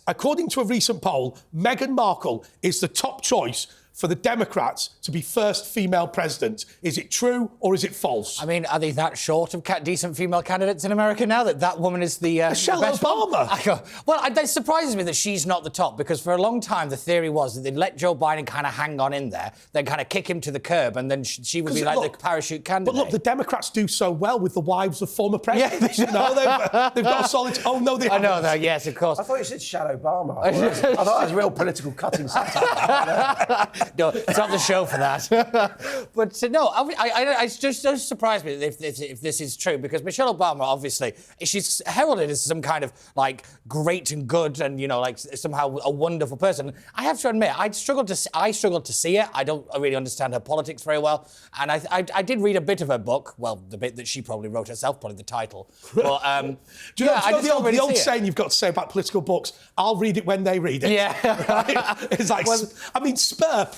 according to a recent poll, Meghan Markle is the top choice for the Democrats to be first female president. Is it true or is it false? I mean, are they that short of decent female candidates in America now that woman is the Michelle best Obama. Well, it surprises me that she's not the top, because for a long time the theory was that they'd let Joe Biden kind of hang on in there, then kind of kick him to the curb, and then she would be like the parachute candidate. But look, the Democrats do so well with the wives of former presidents. Yeah. You know, they've got a solid... Oh, no, they haven't. I know that, yes, of course. I thought you said Shadow Obama. I thought that was real political cutting satire. No, it's not the show for that. But no, it just does surprise me if this is true, because Michelle Obama, obviously, she's heralded as some kind of, like, great and good and, you know, like, somehow a wonderful person. I have to admit, I struggled to see it. I don't really understand her politics very well. And I did read a bit of her book, well, the bit that she probably wrote herself, probably the title. But, do you know the old saying you've got to say about political books, I'll read it when they read it. Yeah. Right? It's like, well, I mean,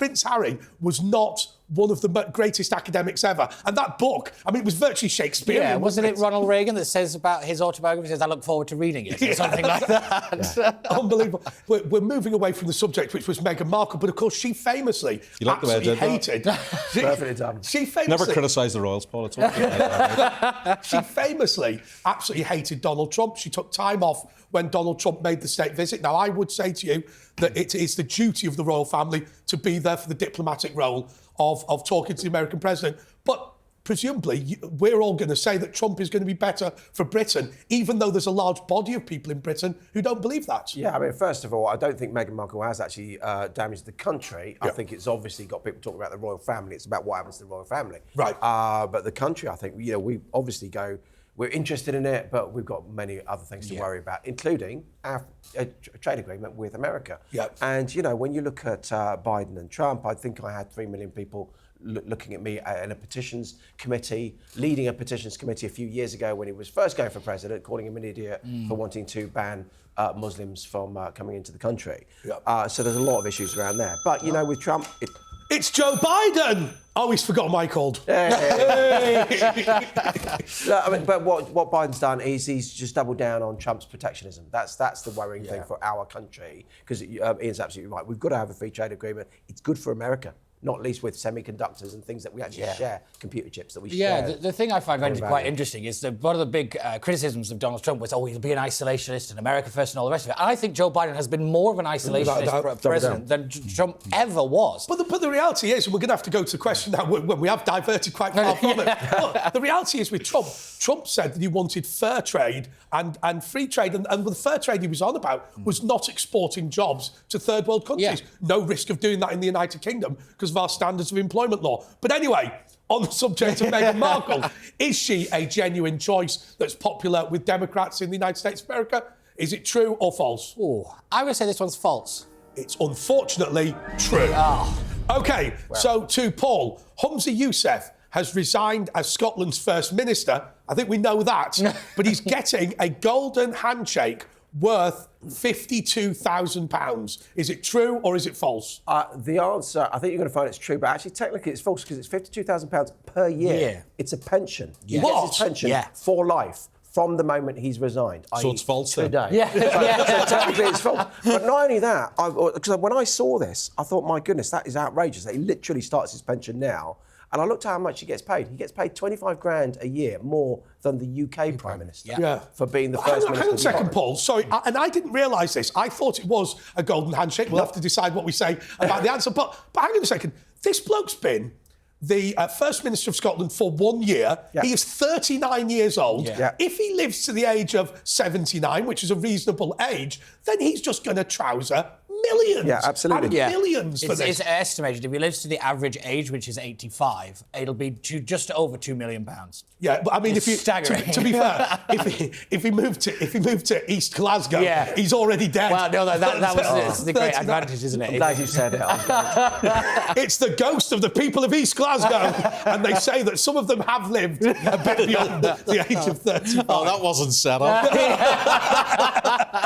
Prince Harry was not one of the greatest academics ever. And that book, I mean, it was virtually Shakespearean. Yeah, wasn't it Ronald Reagan that says about his autobiography, says, I look forward to reading it, or something like that? Yeah. Unbelievable. We're moving away from the subject, which was Meghan Markle, but of course she famously absolutely hated... Perfectly done. She famously... Never criticised the royals, Paul. It's okay. She famously absolutely hated Donald Trump. She took time off when Donald Trump made the state visit. Now, I would say to you that it is the duty of the royal family to be there for the diplomatic role of talking to the American president. But presumably, we're all going to say that Trump is going to be better for Britain, even though there's a large body of people in Britain who don't believe that. Yeah, I mean, first of all, I don't think Meghan Markle has actually damaged the country. I think it's obviously got people talking about the royal family. It's about what happens to the royal family. Right. But the country, I think, you know, we obviously we're interested in it, but we've got many other things to worry about, including a trade agreement with America. Yep. And, you know, when you look at Biden and Trump, I think I had 3 million people looking at me in a petitions committee, leading a petitions committee a few years ago when he was first going for president, calling him an idiot for wanting to ban Muslims from coming into the country. Yep. So there's a lot of issues around there. But, you know, with Trump... It's Joe Biden! Oh, he's forgotten what I called. I mean, but what Biden's done is he's just doubled down on Trump's protectionism. That's the worrying thing for our country, because Ian's absolutely right. We've got to have a free trade agreement. It's good for America, not least with semiconductors and things that we actually share, computer chips that we share. Yeah, the thing I find quite interesting is that one of the big criticisms of Donald Trump was, he'll be an isolationist and America first and all the rest of it. I think Joe Biden has been more of an isolationist president than Trump ever was. But the reality is, and we're going to have to go to the question now when we have diverted quite far from it. But the reality is with Trump said that he wanted fair trade and free trade, and the fair trade he was on about was not exporting jobs to third world countries. Yeah. No risk of doing that in the United Kingdom because of our standards of employment law. But anyway, on the subject of Meghan Markle, is she a genuine choice that's popular with Democrats in the United States of America? Is it true or false? Oh, I would say this one's false. It's unfortunately true. Oh. OK, so to Paul, Humza Yousaf has resigned as Scotland's First Minister. I think we know that. But he's getting a golden handshake worth £52,000. Is it true or is it false? The answer, I think you're going to find it's true, but actually technically it's false because it's £52,000 per year. It's a pension. Yeah. He gets his pension for life from the moment he's resigned. So it's false then? Today. So technically it's false. But not only that, because when I saw this, I thought, my goodness, that is outrageous. That he literally starts his pension now. And I looked at how much he gets paid. He gets paid 25 grand a year more than the UK Prime Minister for being the first minister. Hang on a second, Paul. Sorry, and I didn't realise this. I thought it was a golden handshake. We'll have to decide what we say about the answer. But hang on a second. This bloke's been the First Minister of Scotland for 1 year. Yeah. He is 39 years old. Yeah. If he lives to the age of 79, which is a reasonable age, then he's just going to trouser millions. Yeah, absolutely. Millions for this. It's estimated if he lives to the average age, which is 85, it'll be just over £2 million. Yeah, but I mean, staggering. To be fair, if he moved to East Glasgow, he's already dead. Well, no, that was the great advantage, isn't it? I'm glad you said it. It's the ghost of the people of East Glasgow, and they say that some of them have lived a bit beyond the age of 35. Oh, that wasn't set up.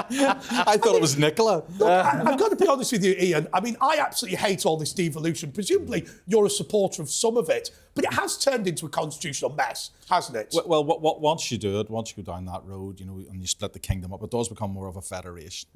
I thought it was Nicola. Look, I've got got to be honest with you, Ian. I mean, I absolutely hate all this devolution. Presumably, you're a supporter of some of it, but it has turned into a constitutional mess, hasn't it? Well, once you do it, once you go down that road, you know, and you split the kingdom up, it does become more of a federation.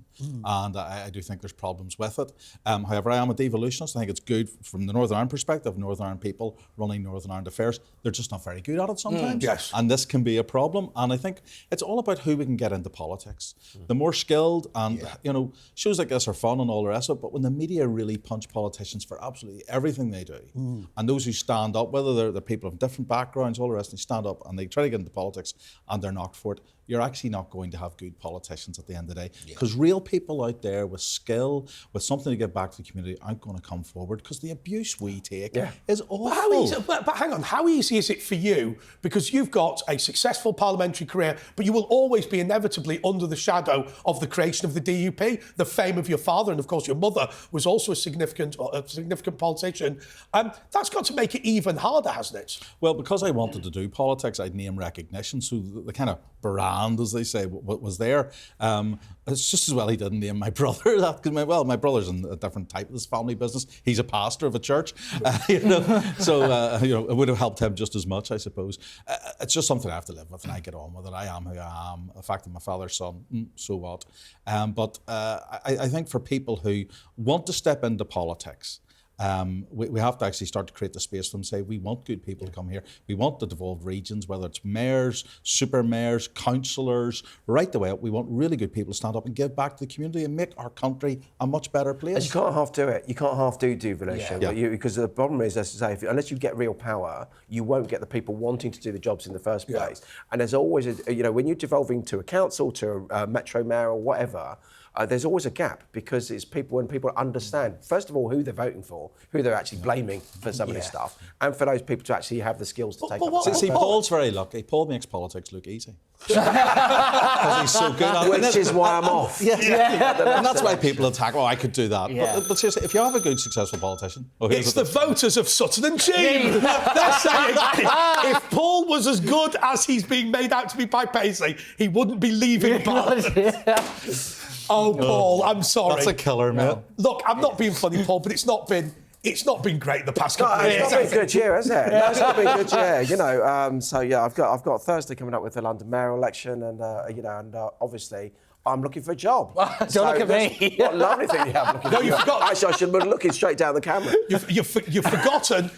And I do think there's problems with it. However, I am a devolutionist. I think it's good from the Northern Ireland perspective. Northern Ireland people running Northern Ireland affairs, they're just not very good at it sometimes. Yes. And this can be a problem. And I think it's all about who we can get into politics. The more skilled and, you know, shows like this are fun and all the rest of it, but when the media really punch politicians for absolutely everything they do, and those who stand up, whether they're people of different backgrounds, all the rest, they stand up and they try to get into politics and they're knocked for it, you're actually not going to have good politicians at the end of the day. Because real people out there with skill, with something to give back to the community, aren't going to come forward because the abuse we take is awful. But hang on, how easy is it for you? Because you've got a successful parliamentary career, but you will always be inevitably under the shadow of the creation of the DUP, the fame of your father, and of course your mother was also a significant politician. That's got to make it even harder, hasn't it? Well, because I wanted to do politics, I'd name recognition, so the kind of brand, as they say, was there. It's just as well he didn't name my brother. My brother's in a different type of this family business. He's a pastor of a church, you know. So you know, it would have helped him just as much, I suppose. It's just something I have to live with, and I get on with it. I am who I am. The fact that my father's son, so what? But I think for people who want to step into politics, we have to actually start to create the space for them, say we want good people to come here. We want the devolved regions, whether it's mayors, super mayors, councillors, right the way up. We want really good people to stand up and give back to the community and make our country a much better place. And you can't half do it. You can't half do devolution. Because the problem is, as I say, unless you get real power, you won't get the people wanting to do the jobs in the first place. And there's always, when you're devolving to a council, to a metro mayor or whatever, there's always a gap because it's when people understand, first of all, who they're voting for, who they're actually blaming for some of this stuff, and for those people to actually have the skills to take up. See, Paul's very lucky. Paul makes politics look easy. Because he's so good at it. Which is why I'm off. And that's why people attack, I could do that. But seriously, if you have a good, successful politician... it's the voters of Sutton and Cheam. They're saying if Paul was as good as he's being made out to be by Paisley, he wouldn't be leaving Parliament. Oh, Paul, I'm sorry. That's a killer, mate. Look, I'm not being funny, Paul, but it's not been great the past couple of years. It's not been a good year, has it? No, it's not been a good year. You know, I've got Thursday coming up with the London mayoral election, and obviously I'm looking for a job. Don't look at me. What a lovely thing you have looking for a you job. forgot. Actually, I should have been looking straight down the camera. You've forgotten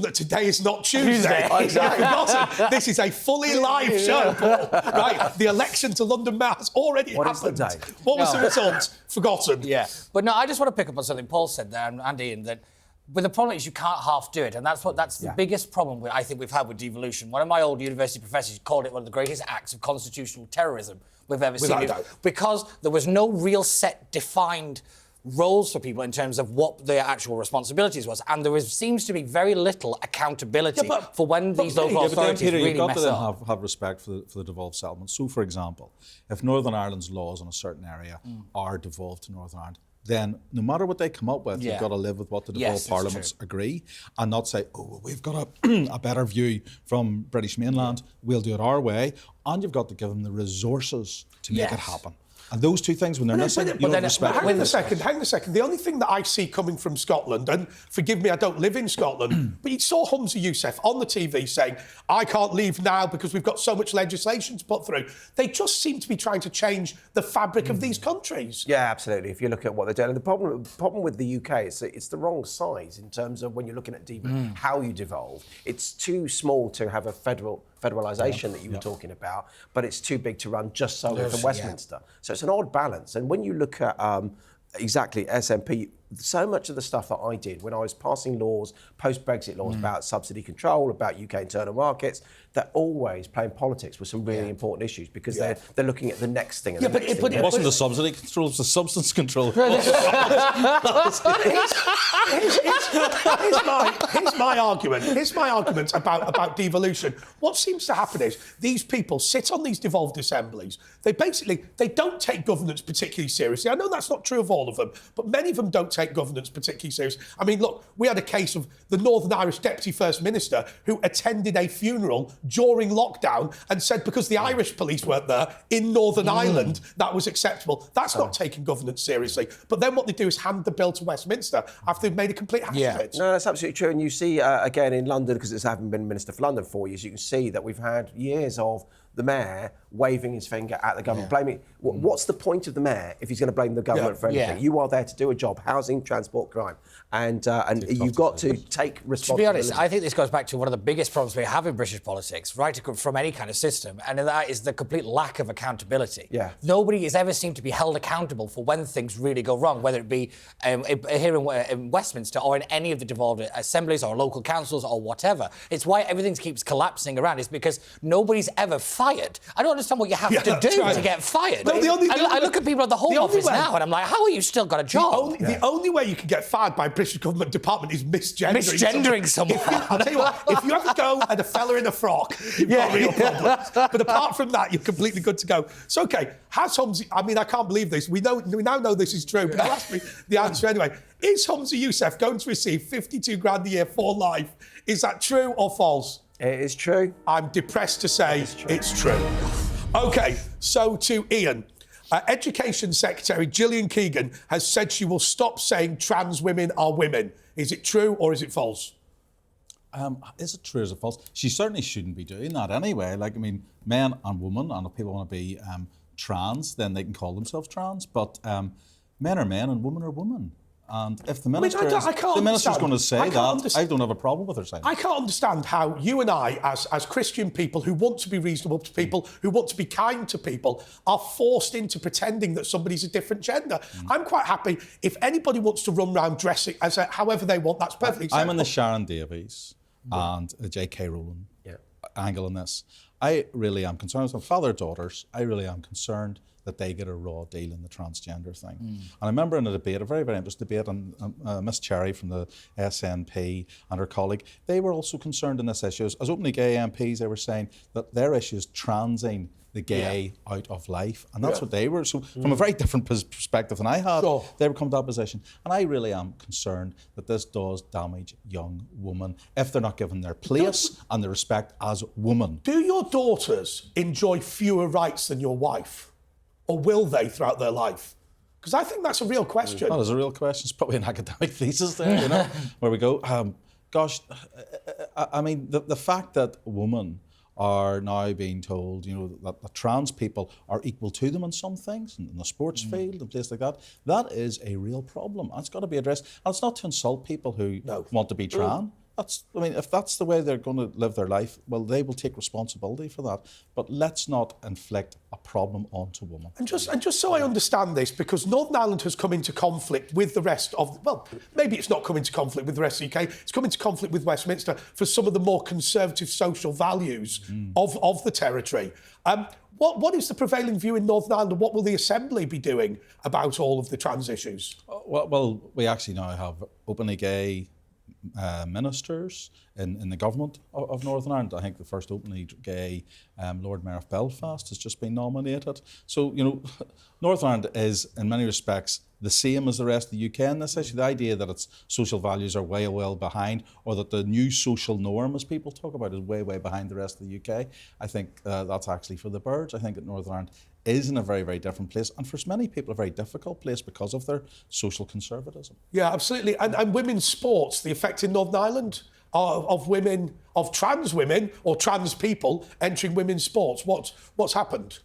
that today is not Tuesday. Exactly. You've forgotten this is a fully live show, Paul. Right, the election to London Mayor has already happened. What is the date? What was the result? Forgotten. Yeah. But no, I just want to pick up on something Paul said there, and Ian, that but the problem is you can't half do it, and that's the biggest problem I think we've had with devolution. One of my old university professors called it one of the greatest acts of constitutional terrorism we've ever seen. Because there was no real set defined roles for people in terms of what their actual responsibilities was, and there seems to be very little accountability for when these local authorities Peter, really you've got mess to up. have respect for the devolved settlement. So, for example, if Northern Ireland's laws in a certain area are devolved to Northern Ireland, then no matter what they come up with, you've got to live with what the devolved parliaments agree, and not say, we've got a better view from British mainland, we'll do it our way, and you've got to give them the resources to make it happen. And those two things, when they're missing, you don't respect them. Hang on a second. The only thing that I see coming from Scotland, and forgive me, I don't live in Scotland, but you saw Humza Yousaf on the TV saying, I can't leave now because we've got so much legislation to put through. They just seem to be trying to change the fabric of these countries. Yeah, absolutely. If you look at what they're doing, and the problem with the UK is it's the wrong size in terms of when you're looking at how you devolve. It's too small to have a federalisation that you were talking about, but it's too big to run just solely from Westminster. So it's an odd balance. And when you look at exactly SNP, so much of the stuff that I did when I was passing laws, post-Brexit laws about subsidy control, about UK internal markets, they're always playing politics with some really important issues because they're looking at the next thing. And It wasn't the subsidy control, it was the substance control. Here's my argument. Here's my argument about devolution. What seems to happen is these people sit on these devolved assemblies. They don't take governance particularly seriously. I know that's not true of all of them, but many of them don't take take governance particularly serious. I mean, look, we had a case of the Northern Irish Deputy First Minister who attended a funeral during lockdown and said because the Irish police weren't there in Northern Ireland, that was acceptable. That's not taking governance seriously. But then what they do is hand the bill to Westminster after they've made a complete hash of it. No, that's absolutely true. And you see, again, in London, because it's having been Minister for London for 4 years, you can see that we've had years of the mayor waving his finger at the government, blaming. What's the point of the mayor if he's going to blame the government for anything? You are there to do a job: housing, transport, crime, and you've got to take responsibility. To be honest, I think this goes back to one of the biggest problems we have in British politics, right, from any kind of system, and that is the complete lack of accountability. Yeah. Nobody has ever seemed to be held accountable for when things really go wrong, whether it be here in Westminster or in any of the devolved assemblies or local councils or whatever. It's why everything keeps collapsing around. It's because nobody's ever fired. I don't understand what you have to do to get fired. No, I look at people at the Home Office now and I'm like, how are you still got a job? The only way you can get fired by a British government department is misgendering someone. I'll tell you what, if you ever go at a fella in a frock, you've got real problems. But apart from that, you're completely good to go. So, OK, has Humza... I mean, I can't believe this. We now know this is true, but I'll ask me the answer anyway. Is Humza Yousaf going to receive 52 grand a year for life? Is that true or false? It is true. I'm depressed to say it's true. OK, so to Ian. Education Secretary Gillian Keegan has said she will stop saying trans women are women. Is it true or is it false? Is it true or is it false? She certainly shouldn't be doing that anyway. Like, I mean, men and women, and if people want to be trans, then they can call themselves trans. But men are men and women are women. And if the minister minister's going to say that, I don't have a problem with her saying I can't understand how you and I, as Christian people who want to be reasonable to people, who want to be kind to people, are forced into pretending that somebody's a different gender. I'm quite happy if anybody wants to run around dressing as however they want, that's perfectly acceptable. I'm in the Sharon Davies and the J.K. Rowling angle in this. I really am concerned. As a father of daughters, I really am concerned that they get a raw deal in the transgender thing. And I remember in a debate, a very, very interesting debate, and Miss Cherry from the SNP and her colleague, they were also concerned in this issue. As openly gay MPs, they were saying that their issue is transing the gay out of life. And that's what they were. So from a very different perspective than I had, they were come to that position. And I really am concerned that this does damage young women if they're not given their place and their respect as women. Do your daughters enjoy fewer rights than your wife? Or will they throughout their life? Because I think that's a real question. That is a real question. It's probably an academic thesis there, you know, where we go. Gosh, I mean, the fact that women are now being told, you know, that trans people are equal to them in some things, in the sports field and places like that, that is a real problem. And it's got to be addressed. And it's not to insult people who want to be trans. I mean, if that's the way they're going to live their life, well, they will take responsibility for that. But let's not inflict a problem onto women. And just so I understand this, because Northern Ireland has come into conflict with the rest of, well, maybe it's not come into conflict with the rest of the UK, it's come into conflict with Westminster for some of the more conservative social values of the territory. What is the prevailing view in Northern Ireland, and what will the Assembly be doing about all of the trans issues? Well, we actually now have openly gay ministers in the government of Northern Ireland. I think the first openly gay Lord Mayor of Belfast has just been nominated. So, you know, Northern Ireland is, in many respects, the same as the rest of the UK in this issue. The idea that its social values are way, well behind, or that the new social norm, as people talk about, is way, way behind the rest of the UK, I think that's actually for the birds. I think that Northern Ireland is in a very, very different place, and for many people a very difficult place because of their social conservatism. Yeah, absolutely. And women's sports, the effect in Northern Ireland of women, of trans women or trans people entering women's sports. What's happened?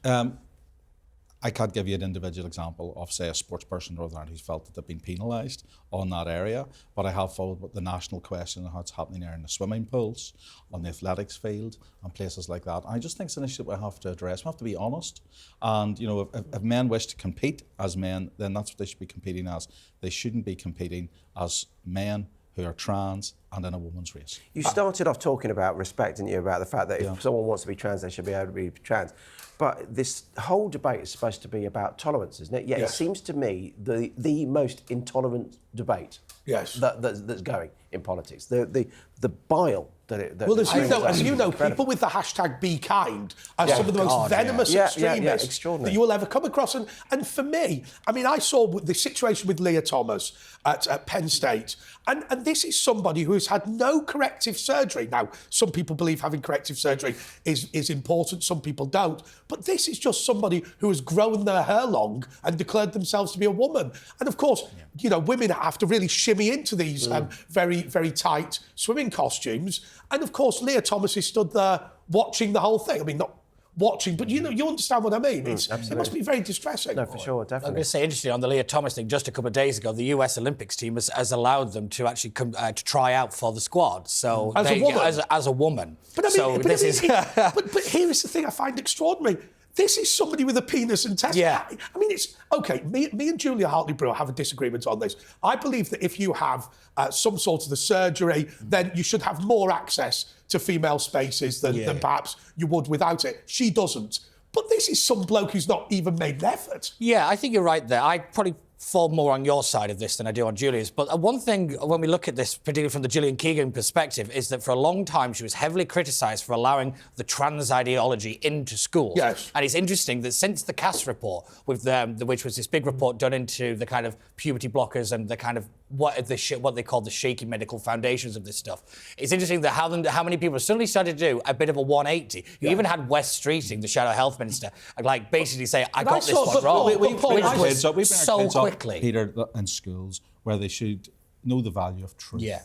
I can't give you an individual example of, say, a sports person in Northern Ireland who's felt that they've been penalised on that area, but I have followed the national question and how it's happening there in the swimming pools, on the athletics field, and places like that. And I just think it's an issue that we have to address. We have to be honest. And, you know, if men wish to compete as men, then that's what they should be competing as. They shouldn't be competing as men who are trans and in a woman's race. You started off talking about respect, didn't you, about the fact that if someone wants to be trans, they should be able to be trans. But this whole debate is supposed to be about tolerance, isn't it? Yet it seems to me the most intolerant debate that's going in politics. The bile Well, as you know, people with the hashtag Be Kind are some of the most venomous extremists that you will ever come across. And for me, I mean, I saw the situation with Leah Thomas at Penn State, and this is somebody who has had no corrective surgery. Now, some people believe having corrective surgery is important, some people don't. But this is just somebody who has grown their hair long and declared themselves to be a woman. And of course, you know, women have to really shimmy into these very, very tight swimming costumes. And of course, Leah Thomas is stood there watching the whole thing. I mean, not watching, but you know, you understand what I mean. It must be very distressing. No, for sure, definitely. I'm going to say, interesting, on the Leah Thomas thing, just a couple of days ago, the US Olympics team has allowed them to actually come to try out for the squad. So as a woman. But I mean, but here is the thing I find extraordinary. This is somebody with a penis and testicles. Yeah. I mean, it's okay. Me and Julia Hartley-Brewer have a disagreement on this. I believe that if you have some sort of the surgery, then you should have more access to female spaces than perhaps you would without it. She doesn't. But this is some bloke who's not even made an effort. Yeah, I think you're right there. I probably fall more on your side of this than I do on Julia's. But one thing, when we look at this, particularly from the Gillian Keegan perspective, is that for a long time she was heavily criticised for allowing the trans ideology into schools. Yes. And it's interesting that since the Cass report, with which was this big report done into the kind of puberty blockers and the kind of what they call the shaky medical foundations of this stuff. It's interesting that how many people have suddenly started to do a bit of a 180. You even had Wes Streeting, the Shadow Health Minister, like basically say, I got this one wrong. We've been so quickly. Peter, in schools where they should know the value of truth. Yeah.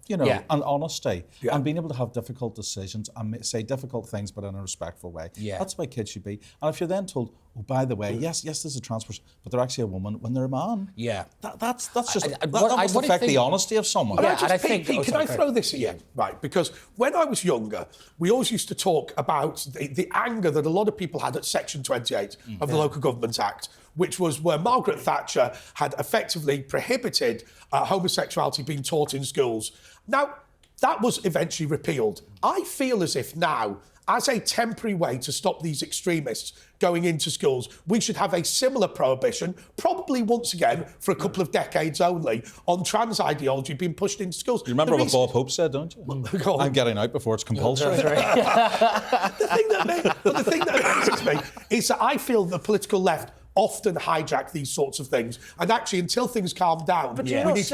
You know, and honesty. Yeah. And being able to have difficult decisions and say difficult things, but in a respectful way. Yeah. That's the way kids should be. And if you're then told, oh, by the way, yes, there's a trans person, but they're actually a woman when they're a man. Yeah. That's just, that must affect the honesty of someone. Can I throw this in? Right, because when I was younger, we always used to talk about the anger that a lot of people had at Section 28 of the Local Government Act, which was where Margaret Thatcher had effectively prohibited homosexuality being taught in schools. Now, that was eventually repealed. I feel as if now, as a temporary way to stop these extremists going into schools, we should have a similar prohibition, probably once again for a couple of decades only, on trans ideology being pushed into schools. You remember what Bob Hope said, don't you? I'm getting out before it's compulsory. The thing that amazes me is that I feel the political left often hijack these sorts of things, and actually, until things calm down, but you know, it's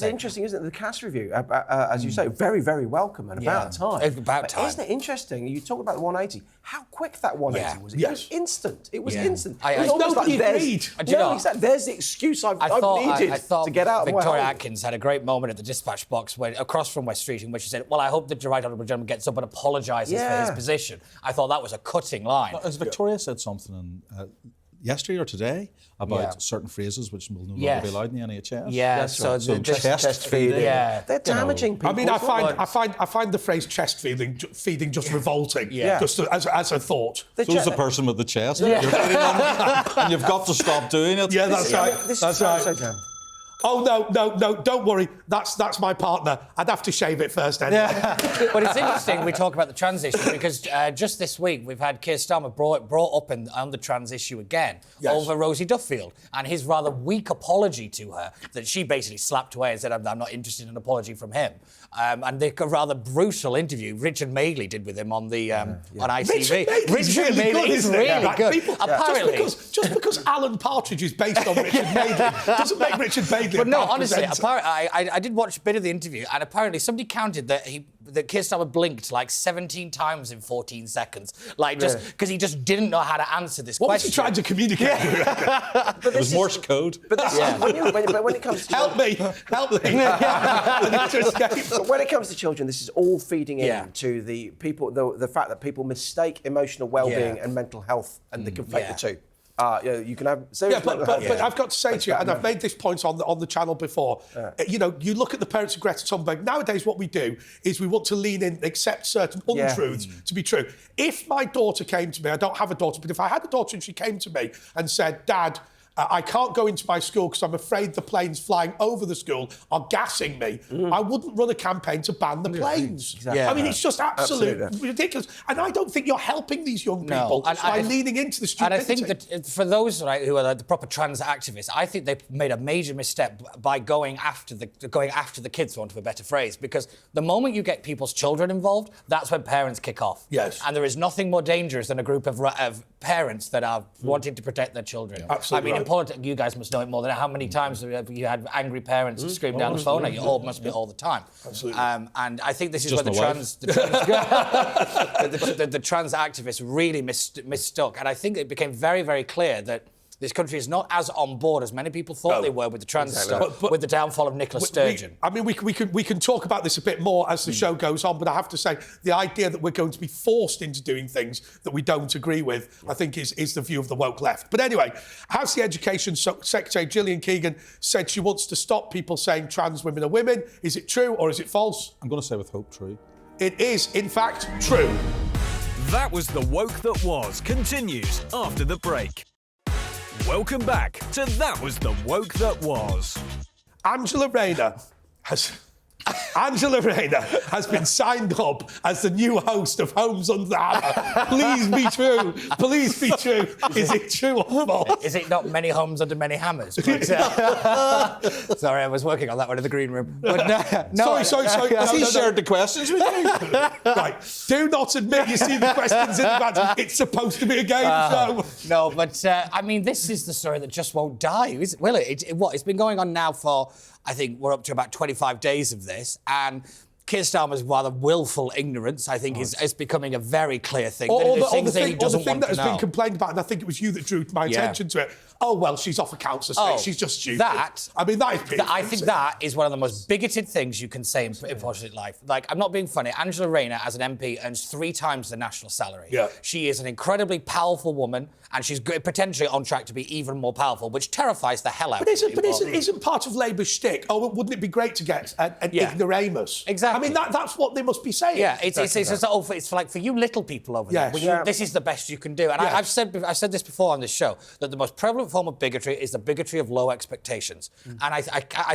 interesting, isn't it? The Cass review, as you say, very, very welcome and about time. Isn't it interesting? You talk about the 180. How quick that 180 was! It was instant. It was instant. It was almost like there's the excuse I've needed to get out of my hole. Victoria Atkins had a great moment at the dispatch box across from West Street, in which she said, "Well, I hope that the right honourable gentleman gets up and apologises for his position." I thought that was a cutting line. As Victoria said something yesterday or today about certain phrases which will no longer be allowed in the NHS. Yeah, so chest feeding. Yeah, they're damaging people. I mean, I find the phrase chest feeding just revolting. Yeah, just as a thought. So's the person with the chest. Yeah. You're feeding them, and you've got to stop doing it. Yeah, that's right. That's right. Oh, no, don't worry. That's my partner. I'd have to shave it first anyway. Yeah. But it's interesting we talk about the trans issue because just this week we've had Keir Starmer brought up on the trans issue again over Rosie Duffield and his rather weak apology to her that she basically slapped away and said, I'm not interested in an apology from him. And the rather brutal interview Richard Madeley did with him on the on ITV. Richard Madeley is really good. People, apparently, just because Alan Partridge is based on Richard Madeley doesn't make Richard Madeley. But no, honestly, I did watch a bit of the interview, and apparently somebody counted that Keir Starmer blinked like 17 times in 14 seconds, like just because he just didn't know how to answer this question. What was he trying to communicate? It was Morse code. But when it comes to help me. But when it comes to children, this is all feeding into the people, the fact that people mistake emotional well-being and mental health, and they conflate the two. You can have serious but I've got to say to you, and I've made this point on the channel before, you know, you look at the parents of Greta Thunberg, nowadays what we do is we want to lean in, accept certain untruths to be true. If my daughter came to me, I don't have a daughter, but if I had a daughter and she came to me and said, Dad, I can't go into my school because I'm afraid the planes flying over the school are gassing me. I wouldn't run a campaign to ban the planes. Exactly. I mean, it's just absolutely Absolutely. ridiculous. And I don't think you're helping these young people by leaning into the stupidity. And I think that for those who are the proper trans activists, I think they made a major misstep by going after the kids, for want of a better phrase, because the moment you get people's children involved, that's when parents kick off. Yes. And there is nothing more dangerous than a group of parents that are wanting to protect their children. Absolutely I mean, in right. politics, you guys must know it more than how many times have you had angry parents scream down the phone at you? All must be all the time. Absolutely. And I think this is Just where the trans activists really mistook. And I think it became very, very clear that this country is not as on board as many people thought they were with the trans stuff, with the downfall of Nicola Sturgeon. We can talk about this a bit more as the show goes on, but I have to say the idea that we're going to be forced into doing things that we don't agree with, I think is the view of the woke left. But anyway, House the Education Secretary Gillian Keegan said she wants to stop people saying trans women are women. Is it true or is it false? I'm going to say with hope true. It is, in fact, true. That was The Woke That Was continues after the break. Welcome back to That Was The Woke That Was. Angela Rayner has been signed up as the new host of Homes Under the Hammer. Please be true. Please be true. Is it true or false? Is it not many homes under many hammers? But, sorry, I was working on that one in the green room. But no, Sorry. Has he shared the questions with you? Right. Do not admit you see the questions in advance. It's supposed to be a game show. No, but I mean, this is the story that just won't die, will it? It's been going on now for, I think we're up to about 25 days of this, and Keir Starmer's rather willful ignorance, I think, is becoming a very clear thing. Or the things that he thing doesn't that want has to been know. complained about, and I think it was you that drew my attention to it. Oh, well, she's off a council space. She's just stupid. I mean, that is I think that is one of the most bigoted things you can say in political life. Like, I'm not being funny. Angela Rayner, as an MP, earns 3 times the national salary. Yeah. She is an incredibly powerful woman, and she's potentially on track to be even more powerful, which terrifies the hell out of me. But isn't part of Labour's shtick? Oh, wouldn't it be great to get an ignoramus? Exactly. I mean, that's what they must be saying. Yeah, it's for you little people over there. This is the best you can do. And I've said this before on this show, that the most prevalent form of bigotry is the bigotry of low expectations. And I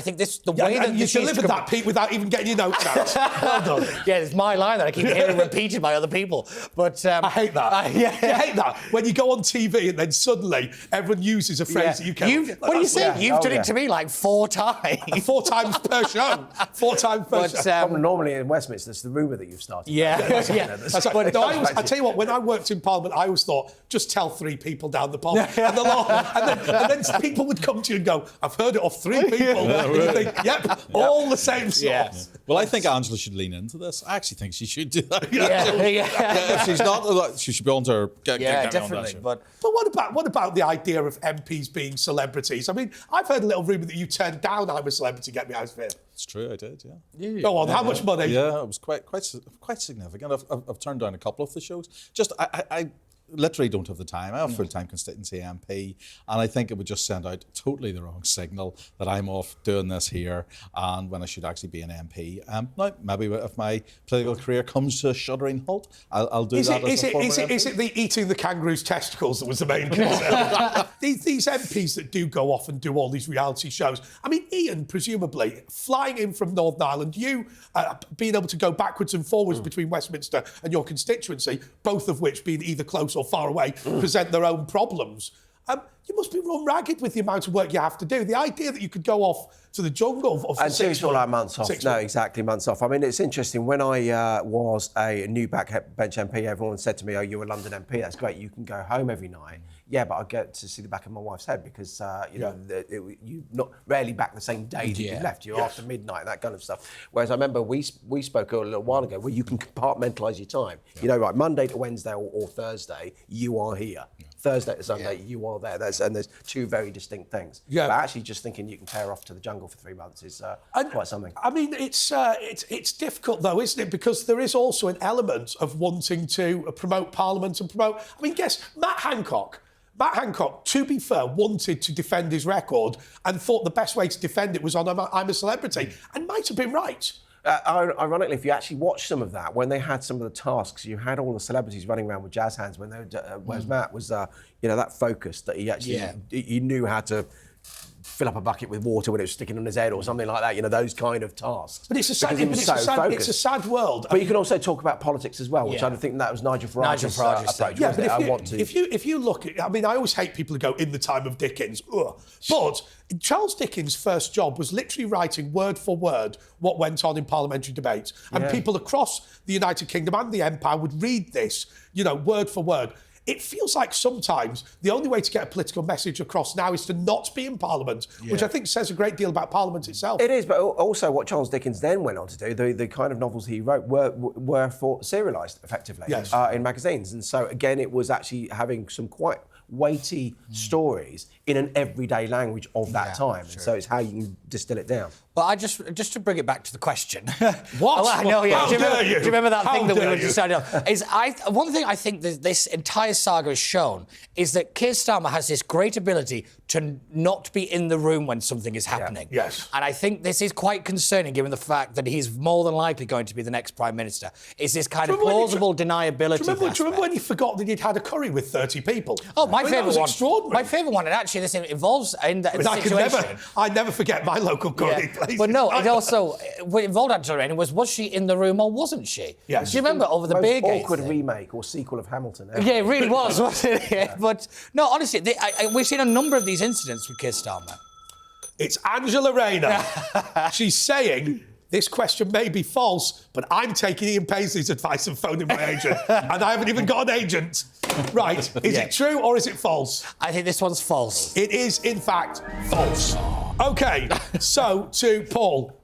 think the way that you delivered that, Pete, without even getting your notes out. Well done. Yeah, it's my line that I keep hearing repeated by other people. But I hate that. I hate that when you go on TV and then suddenly everyone uses a phrase that you can't. What are you saying? You've done it to me like 4 times. 4 times per show. 4 times per show. Normally in Westminster, it's the rumour that you've started. That's right. No, I tell you what, when I worked in Parliament, I always thought, just tell 3 people down the pub. and then people would come to you and go, I've heard it off 3 people. And you think, yep, all the same sort. Yeah. Well, I think Angela should lean into this. I actually think she should do that. Yeah. If she's not, she should be on to her. Get me on that definitely. show. But what about the idea of MPs being celebrities? I mean, I've heard a little rumour that you turned down I'm a Celebrity, Get Me Out of Here. It's true, I did, yeah. Go on, how much money? Yeah, it was quite significant. I've turned down a couple of the shows. Just, I literally don't have the time. I have a full-time constituency MP, and I think it would just send out totally the wrong signal that I'm off doing this here, and when I should actually be an MP. Now, maybe if my political career comes to a shuddering halt, I'll do that as a former MP. Is it the eating the kangaroo's testicles that was the main concern? these MPs that do go off and do all these reality shows. I mean, Ian, presumably, flying in from Northern Ireland, you being able to go backwards and forwards between Westminster and your constituency, both of which being either close or far away, present their own problems. You must be run ragged with the amount of work you have to do. The idea that you could go off to the jungle for and 6 all months. like months off. No, exactly, months off. I mean, it's interesting. When I was a new backbench MP, everyone said to me, oh, you're a London MP, that's great, you can go home every night. Yeah, but I get to see the back of my wife's head because, you not rarely back the same day that you left. You're after midnight, that kind of stuff. Whereas I remember we spoke a little while ago where you can compartmentalise your time. Yeah. You know, right, Monday to Wednesday or Thursday, you are here. Yeah. Thursday to Sunday, you are there. And there's 2 very distinct things. Yeah. But actually just thinking you can tear off to the jungle for 3 months is quite something. I mean, it's difficult though, isn't it? Because there is also an element of wanting to promote Parliament and promote... I mean, guess, Matt Hancock, to be fair, wanted to defend his record and thought the best way to defend it was on I'm a Celebrity, and might have been right. Ironically, if you actually watch some of that, when they had some of the tasks, you had all the celebrities running around with jazz hands. When they were, whereas Matt was, that focus that he actually he knew how to fill up a bucket with water when it was sticking on his head or something like that. Those kind of tasks. But it's a sad world. But you can also talk about politics as well, which I don't think that was Nigel Farage's approach. Yeah, but if you look at, I always hate people who go in the time of Dickens. Ugh. But Charles Dickens' first job was literally writing word for word what went on in parliamentary debates, and people across the United Kingdom and the Empire would read this, word for word. It feels like sometimes the only way to get a political message across now is to not be in Parliament, which I think says a great deal about Parliament itself. It is, but also what Charles Dickens then went on to do, the kind of novels he wrote were serialised effectively in magazines. And so, again, it was actually having some quite weighty stories in an everyday language of that time. And so it's how you can distill it down. But just to bring it back to the question. What? I know, yeah. Do you remember that thing that we were deciding on? One thing I think that this entire saga has shown is that Keir Starmer has this great ability to not be in the room when something is happening. Yeah. Yes. And I think this is quite concerning given the fact that he's more than likely going to be the next Prime Minister. Is this kind of plausible deniability? Do you remember when he forgot that he'd had a curry with 30 people? Oh, my favourite one. Extraordinary. My favourite one, and actually this involves in the situation. I never forget my local curry place. But no, it also what involved Angelina was she in the room or wasn't she? Yes. Do you remember over the beer gate awkward thing? remake or sequel of Hamilton ever. Yeah, it really was, wasn't it? But no, honestly, we've seen a number of these incidents with Keir Starmer. It's Angela Rayner. She's saying this question may be false, but I'm taking Ian Paisley's advice and phoning my agent, and I haven't even got an agent. Right, is it true or is it false? I think this one's false. It is, in fact, false. OK, so to Paul.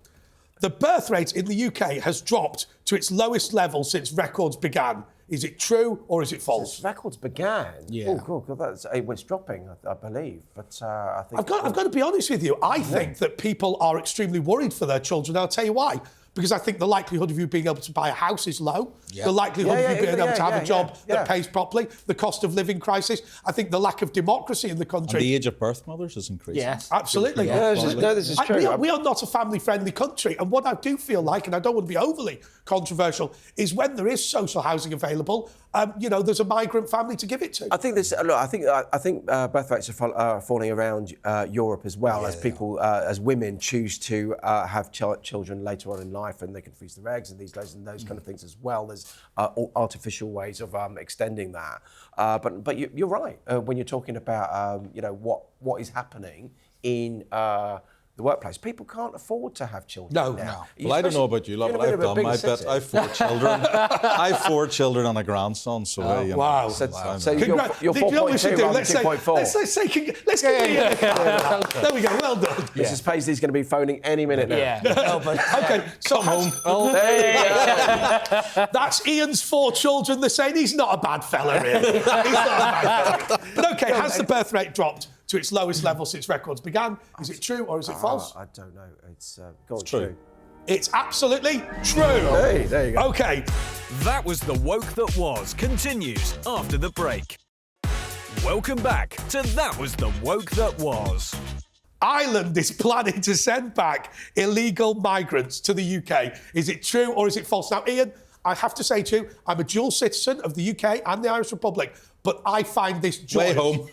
The birth rate in the UK has dropped to its lowest level since records began. Is it true or is it false? Since records began? Yeah. Oh, God, it was dropping, I believe. But I think... I've got to be honest with you. I think that people are extremely worried for their children. I'll tell you why. Because I think the likelihood of you being able to buy a house is low. Yeah. The likelihood of you being able to have a job that pays properly. The cost of living crisis. I think the lack of democracy in the country. And the age of birth mothers is increasing. Yes. Absolutely. No, this is true. We are not a family-friendly country. And what I do feel like, and I don't want to be overly controversial, is when there is social housing available, there's a migrant family to give it to. I think this. Look, I think birth rates are falling around Europe as well, as people, as women choose to have children later on in life, and they can freeze their eggs and these days and those kind of things as well. There's artificial ways of extending that. But you're right when you're talking about what is happening in the workplace. People can't afford to have children now. Well, I don't know about you, love, but I've done my bit. I have 4 children. I have 4 children and a grandson. So wow. So you're 4.2 rather than 2.4. Let's give There we go. Well done. Mrs. Paisley's going to be phoning any minute now. Yeah. No, but OK, so come home. Oh, that's Ian's 4 children. They're saying he's not a bad fella, really. He's not a bad fella. But OK, has the birth rate dropped to its lowest level since records began? Is it true or is it false? I don't know. It's true. It's absolutely true. Hey, there you go. OK. That was The Woke That Was continues after the break. Welcome back to That Was The Woke That Was. Ireland is planning to send back illegal migrants to the UK. Is it true or is it false? Now, Ian, I have to say to you, I'm a dual citizen of the UK and the Irish Republic, but I find this joyous. Way home.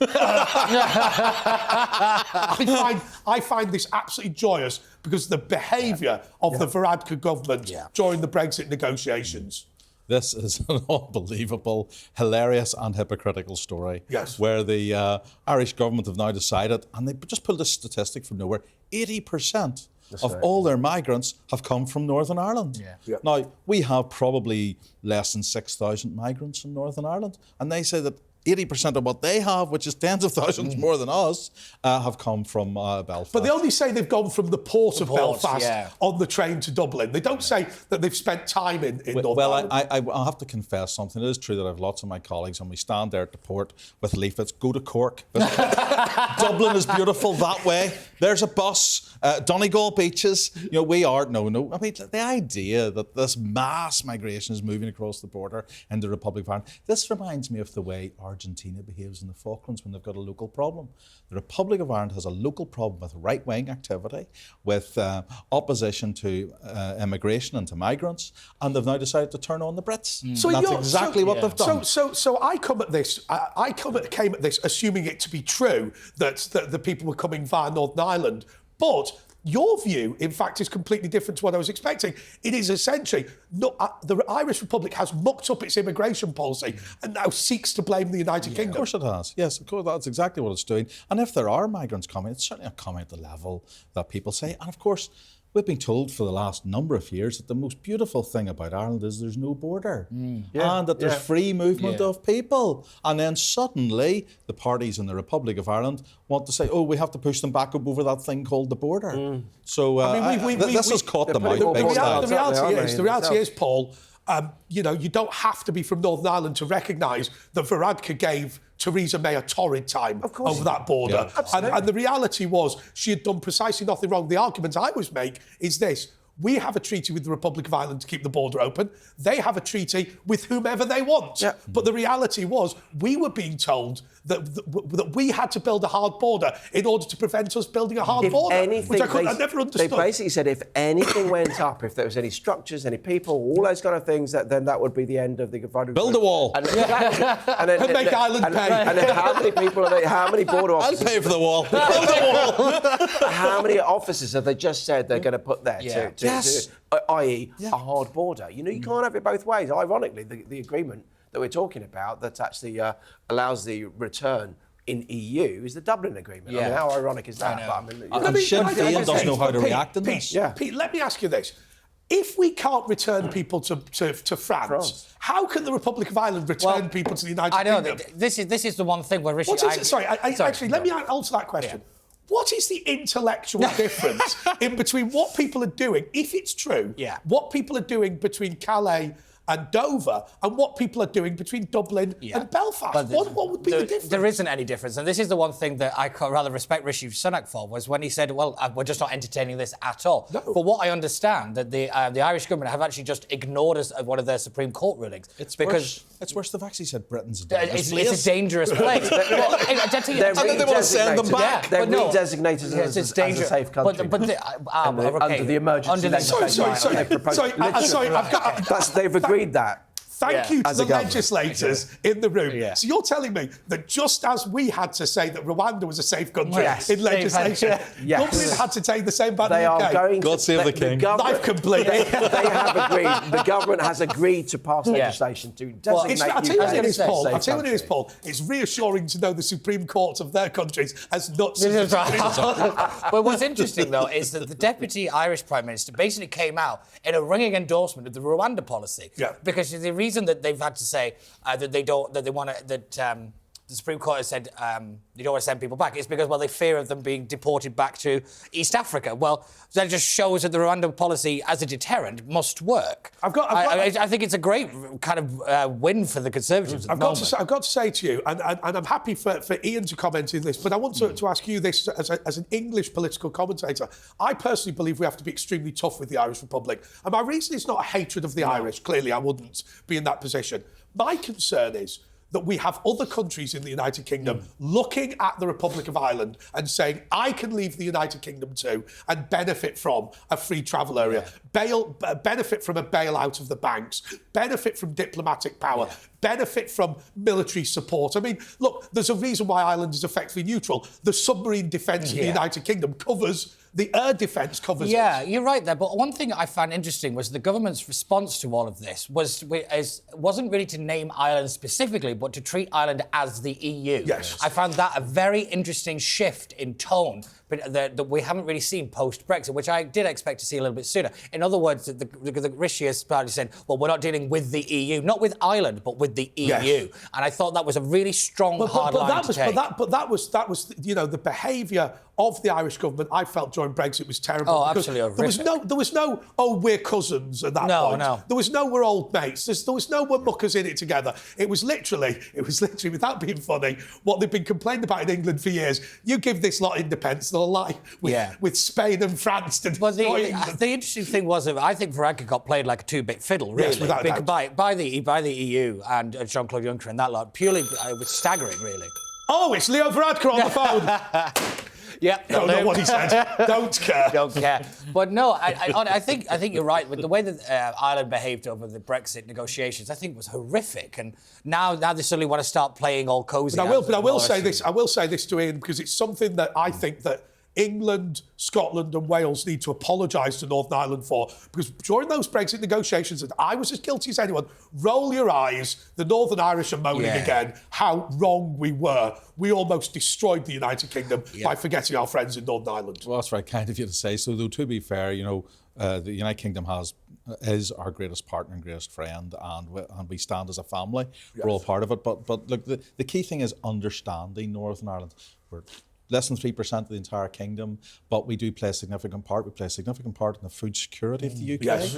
I find this absolutely joyous because of the behaviour of the Varadkar government during the Brexit negotiations. This is an unbelievable, hilarious and hypocritical story. Yes. Where the Irish government have now decided, and they just pulled a statistic from nowhere, 80% of all their migrants have come from Northern Ireland. Yeah. Now, we have probably less than 6,000 migrants in Northern Ireland, and they say that 80% of what they have, which is tens of thousands more than us, have come from Belfast. But they only say they've gone from the port of Belfast on the train to Dublin. They don't say that they've spent time in Northern Ireland. I'll have to confess something. It is true that I have lots of my colleagues, and we stand there at the port with leaflets, go to Cork. Dublin is beautiful that way. There's a bus, Donegal beaches. We are I mean, the idea that this mass migration is moving across the border in the Republic of Ireland. This reminds me of the way Argentina behaves in the Falklands when they've got a local problem. The Republic of Ireland has a local problem with right-wing activity, with opposition to immigration and to migrants, and they've now decided to turn on the Brits. So that's exactly what they've done. So I come at this. Came at this assuming it to be true that the people were coming via Northern Ireland, but your view, in fact, is completely different to what I was expecting. It is essentially the Irish Republic has mucked up its immigration policy and now seeks to blame the United Kingdom. Of course it has. Yes, of course, that's exactly what it's doing. And if there are migrants coming, it's certainly not coming at the level that people say. And of course, we've been told for the last number of years that the most beautiful thing about Ireland is there's no border and that there's free movement of people. And then suddenly the parties in the Republic of Ireland want to say, we have to push them back up over that thing called the border. So this has caught them out big style. The reality is, Paul, you don't have to be from Northern Ireland to recognise that Varadkar gave Theresa May a torrid time over that border. Yeah. And the reality was she had done precisely nothing wrong. The argument I always make is this. We have a treaty with the Republic of Ireland to keep the border open. They have a treaty with whomever they want. Yeah. But the reality was we were being told that we had to build a hard border in order to prevent us building a hard border, which I never understood. They basically said if anything went up, if there was any structures, any people, all those kind of things, then that would be the end of the... Build a wall. And make Ireland pay. And then how many people are they, how many border officers... I'll pay for the wall. Build a wall. How many officers have they just said they're going to put there i.e. a hard border? You can't have it both ways. Ironically, the agreement that we're talking about that actually allows the return in EU is the Dublin Agreement. I mean, how ironic is that? Sinn Féin doesn't know how to react in this. Pete, let me ask you this. If we can't return people to France, how can the Republic of Ireland return people to the United Kingdom? I know, this is the one thing where Rishi... Actually, let me answer that question. Yeah. What is the intellectual difference in between what people are doing, if it's true, what people are doing between Calais and Dover, and what people are doing between Dublin and Belfast? What would be the difference? There isn't any difference. And this is the one thing that I rather respect Rishi Sunak for, was when he said, we're just not entertaining this at all. No. But what I understand, that the Irish government have actually just ignored one of their Supreme Court rulings. It's worse. They've actually said Britain's a dangerous place. It's a dangerous place. And then they want to send them back. They're redesignated as a safe country. Under the emergency legislation. They've agreed that. Thank you to the legislators in the room. Yeah. So you're telling me that just as we had to say that Rwanda was a safe country in legislation, Dublin had to take the same about the UK. God save the king. Life complete. They have agreed. The government has agreed to pass legislation to designate I'll tell you what it is, Paul. It's reassuring to know the Supreme Court of their countries as nuts as But what's interesting, though, is that the Deputy Irish Prime Minister basically came out in a ringing endorsement of the Rwanda policy. Yeah. Because the reason that they've had to say the Supreme Court has said you don't want to send people back, it's because, they fear of them being deported back to East Africa. Well, that just shows that the Rwanda policy, as a deterrent, must work. I think it's a great kind of win for the Conservatives. I've got to say to you, and I'm happy for Ian to comment on this, but I want to ask you this as an English political commentator. I personally believe we have to be extremely tough with the Irish Republic. And my reason is not a hatred of the Irish. Clearly, I wouldn't be in that position. My concern is that we have other countries in the United Kingdom looking at the Republic of Ireland and saying, I can leave the United Kingdom too and benefit from a free travel area, benefit from a bailout of the banks, benefit from diplomatic power, benefit from military support. I mean, look, there's a reason why Ireland is effectively neutral. The submarine defence of the United Kingdom covers... The air defence covers it. You're right there. But one thing I found interesting was the government's response to all of this wasn't really to name Ireland specifically, but to treat Ireland as the EU. Yes. I found that a very interesting shift in tone that we haven't really seen post-Brexit, which I did expect to see a little bit sooner. In other words, the Rishi has started saying, we're not dealing with the EU, not with Ireland, but with the EU. Yes. And I thought that was a really strong, hard line to take. But that was the behaviour of the Irish government, I felt during Brexit was terrible. Oh, because absolutely there was no, oh, we're cousins at that point. No. There was no, we're old mates. There was no, we're muckers in it together. It was literally, without being funny, what they've been complaining about in England for years. You give this lot independence, they'll lie with Spain and France to But destroy England. the interesting thing was that I think Varadkar got played like a two-bit fiddle, really, Yes, without a doubt. by the EU and Jean-Claude Juncker and that lot. Purely, it was staggering, really. Oh, it's Leo Varadkar on the phone. Yeah, Don't know what he said. Don't care. Don't care. But no, I think you're right. With the way that Ireland behaved over the Brexit negotiations, I think was horrific. And now they suddenly want to start playing all cosy. But I will say this. I will say this to Ian because it's something that I think that England, Scotland and Wales need to apologise to Northern Ireland for, because during those Brexit negotiations, and I was as guilty as anyone, roll your eyes, the Northern Irish are moaning again how wrong we were. We almost destroyed the United Kingdom by forgetting our friends in Northern Ireland. Well, that's very kind of you to say so, though, to be fair, the United Kingdom is our greatest partner and greatest friend, and we stand as a family. Yes. We're all part of it. But look, the key thing is understanding Northern Ireland. We're less than 3% of the entire kingdom, but we do play a significant part. We play a significant part in the food security of the UK. Yes.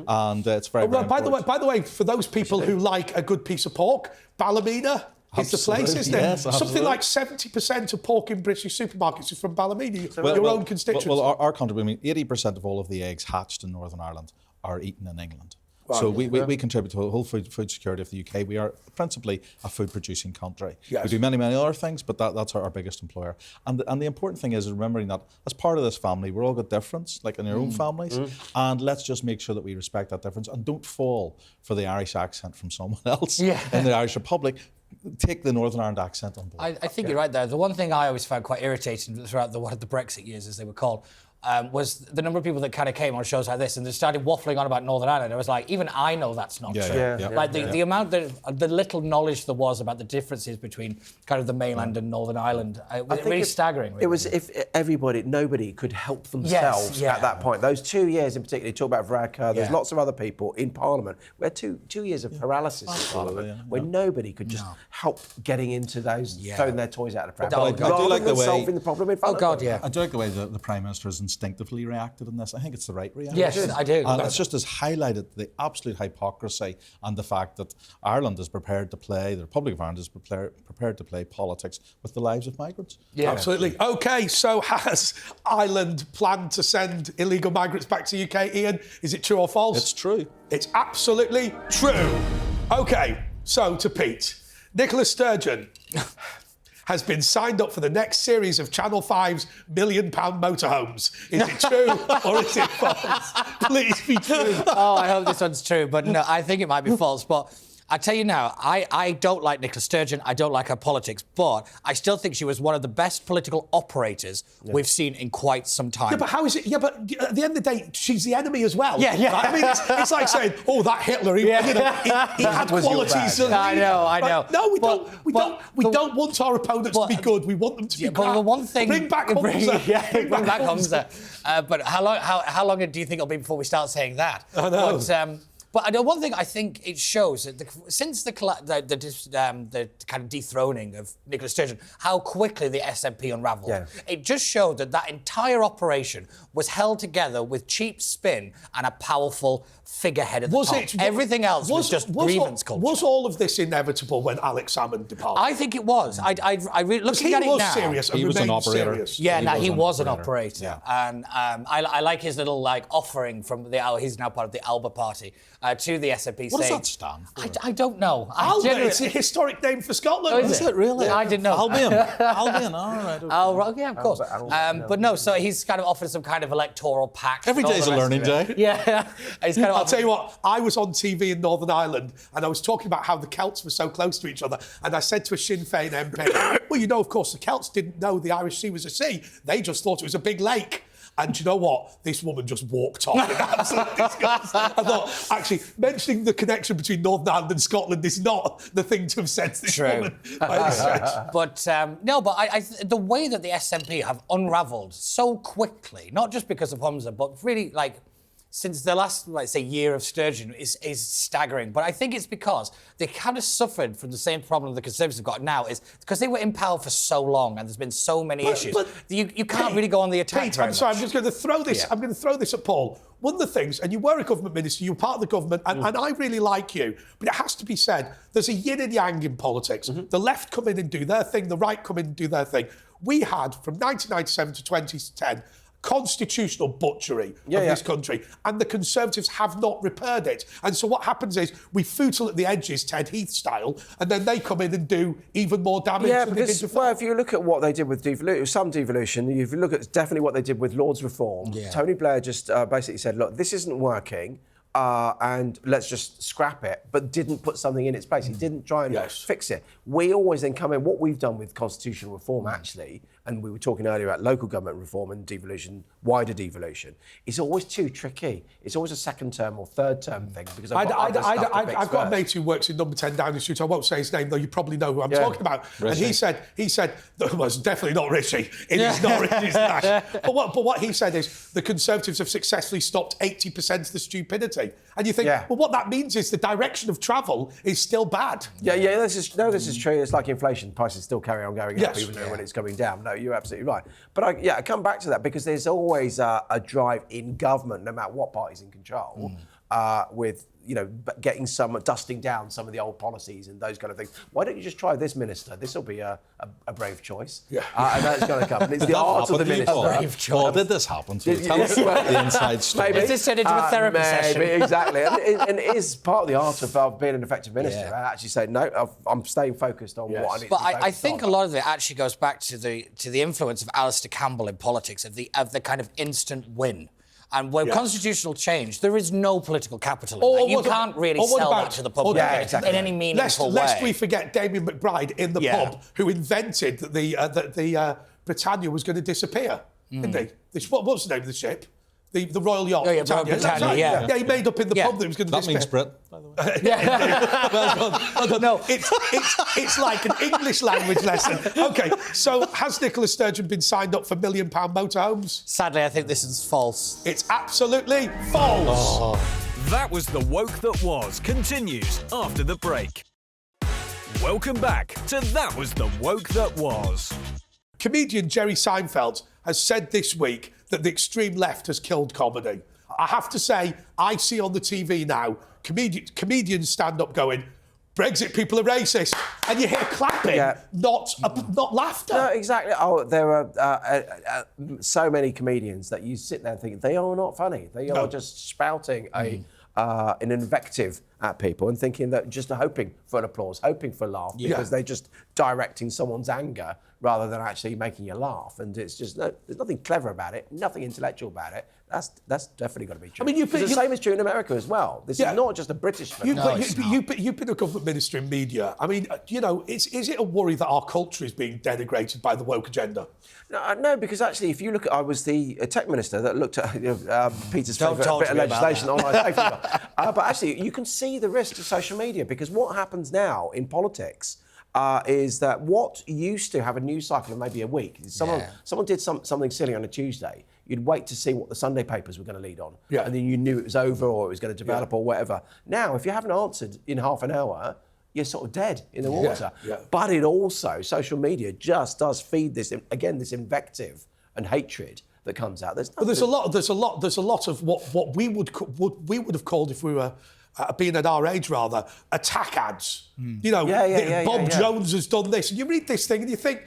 And it's very, very important. By the way, for those people who like a good piece of pork, Ballymena is the place, isn't it? Yes, something like 70% of pork in British supermarkets is from Ballymena, your own constituency. Well, our country, 80% of all of the eggs hatched in Northern Ireland are eaten in England. So we contribute to the whole food security of the UK. We are principally a food-producing country. Yes. We do many, many other things, but that's our biggest employer. And the important thing is remembering that as part of this family, we're all got difference, like in our own families, and let's just make sure that we respect that difference and don't fall for the Irish accent from someone else in the Irish Republic. Take the Northern Ireland accent on board. I think you're right there. The one thing I always found quite irritating throughout the Brexit years, as they were called, was the number of people that kind of came on shows like this and they started waffling on about Northern Ireland. I was like, even I know that's not true. Like the amount the little knowledge there was about the differences between kind of the mainland and Northern Ireland, it was really staggering. Really. It was if nobody could help themselves at that point. Those 2 years in particular, you talk about Varadkar, there's lots of other people in Parliament. We had two years of paralysis in Parliament where nobody could just help getting into those, throwing their toys out of the pram. I do like the way solving the problem in front of them. I do like the way the Prime Minister has instinctively reacted in this. I think it's the right reaction. Yes, I do. And it's just as highlighted the absolute hypocrisy and the fact that Ireland is prepared to play, the Republic of Ireland is prepared to play politics with the lives of migrants. Yeah, absolutely. OK, so has Ireland planned to send illegal migrants back to the UK, Ian? Is it true or false? It's true. It's absolutely true. OK, so to Pete, Nicola Sturgeon has been signed up for the next series of Channel 5's £1 million motorhomes. Is it true or is it false? Please be true. Oh, I hope this one's true, but no, I think it might be false. But I tell you now, I don't like Nicola Sturgeon. I don't like her politics, but I still think she was one of the best political operators we've seen in quite some time. Yeah, but how is it? Yeah, but at the end of the day, she's the enemy as well. Yeah. Right? I mean, it's like saying, oh, that Hitler, he had qualities. I know. No, we don't want our opponents to be good. We want them to be bad. But the one thing, bring back Humza. Bring back Humza. But how long do you think it'll be before we start saying that? I know. But one thing I think it shows that since the kind of dethroning of Nicola Sturgeon, how quickly the SNP unravelled. Yeah. It just showed that entire operation was held together with cheap spin and a powerful figurehead at the top. Everything else was just grievance culture. Was all of this inevitable when Alex Salmond departed? I think it was. I really looking at it now. Serious. He was an operator. Serious. Yeah, he was an operator. Yeah. And I like his little offering from he's now part of the Alba Party to the SNP. What does that stand for? I don't know. Alba, it's a historic name for Scotland. Oh, is it really? I didn't know. Albion, all right. Okay. Oh, right, yeah, of course. But no, so he's kind of offered some kind of electoral pact. Every day's a learning day. Yeah. I'll tell you what, I was on TV in Northern Ireland and I was talking about how the Celts were so close to each other. And I said to a Sinn Féin MP, well, of course, the Celts didn't know the Irish Sea was a sea. They just thought it was a big lake. And you know what? This woman just walked off in absolute disgust. I thought, actually, mentioning the connection between Northern Ireland and Scotland is not the thing to have said to this woman by any stretch. But the way that the SNP have unravelled so quickly, not just because of Humza, but really since the last, let's say, year of Sturgeon is staggering. But I think it's because they kind of suffered from the same problem the Conservatives have got now, is because they were in power for so long and there's been so many issues. But you can't really go on the attack. Pete, I'm sorry, I'm just going to throw this. I'm going to throw this at Paul. One of the things, and you were a government minister, you were part of the government, and I really like you, but it has to be said, there's a yin and yang in politics. The left come in and do their thing, the right come in and do their thing. We had, from 1997 to 2010, constitutional butchery of this country, and the Conservatives have not repaired it. And so what happens is we footle at the edges, Ted Heath style, and then they come in and do even more damage. Yeah, because if you look at what they did with some devolution, if you look at definitely what they did with Lord's reform, Tony Blair just basically said, look, this isn't working. And let's just scrap it, but didn't put something in its place. He didn't try and fix it. We always then come in, what we've done with constitutional reform actually, and we were talking earlier about local government reform and devolution, wider devolution, it's always too tricky. It's always a second term or third term thing because I've got a mate who works in number 10 Downing Street. I won't say his name, though you probably know who I'm talking about. Rishi. And he said, well, it's definitely not Rishi. It is not Rishi's Nash. But what he said is the Conservatives have successfully stopped 80% of the stupidity. And you think, well, what that means is the direction of travel is still bad. This is true. It's like inflation. Prices still carry on going up even when it's coming down. No, you're absolutely right. But I come back to that because there's always a drive in government, no matter what party's in control, with dusting down some of the old policies and those kind of things. Why don't you just try this minister? This will be a brave choice. I know it's going to come. And it's the art of the minister. Brave choice. Well, did this happen to you? Tell us the inside story. Maybe. Is this turned into a therapy session? Exactly. and it is part of the art of being an effective minister. I actually say, no, I'm staying focused on what I need But to be I think a lot of it actually goes back to the influence of Alistair Campbell in politics, of the kind of instant win. And when constitutional change, there is no political capital in that. You can't really sell that to the public in any meaningful way. Lest we forget Damien McBride in the pub, who invented that the Britannia was going to disappear, didn't he? What was the name of the ship? The Royal Yacht. Britannia, he made up in the pub that it was going to disappear. That means Brit, by the way. Well done. No, it's like an English language lesson. OK, so has Nicola Sturgeon been signed up for £1 million motorhomes? Sadly, I think this is false. It's absolutely false. That was The Woke That Was continues after the break. Welcome back to That Was The Woke That Was. Comedian Jerry Seinfeld has said this week that the extreme left has killed comedy. I have to say, I see on the TV now comedians stand up going, Brexit people are racist, and you hear clapping, not laughter. No, exactly. Oh, there are so many comedians that you sit there and think they are not funny. They are just spouting an invective at people and thinking that just hoping for an applause, hoping for a laugh, because they're just directing someone's anger rather than actually making you laugh. And it's just, there's nothing clever about it, nothing intellectual about it. That's definitely got to be true. I mean, the same is true in America as well. This is not just a British phenomenon. You've been a government minister in media. I mean, is it a worry that our culture is being denigrated by the woke agenda? No, because actually, if you look at, I was the tech minister that looked at Peter's favourite bit of legislation, online safety. But actually, you can see the risks of social media, because what happens now in politics is that what used to have a news cycle of maybe a week, someone did something silly on a Tuesday, you'd wait to see what the Sunday papers were going to lead on, and then you knew it was over or it was going to develop or whatever. Now, if you haven't answered in half an hour, you're sort of dead in the water. But it also, social media just does feed this invective and hatred that comes out. There's a lot of what we would have called, if we were being at our age rather, attack ads. Bob Jones has done this, and you read this thing and you think,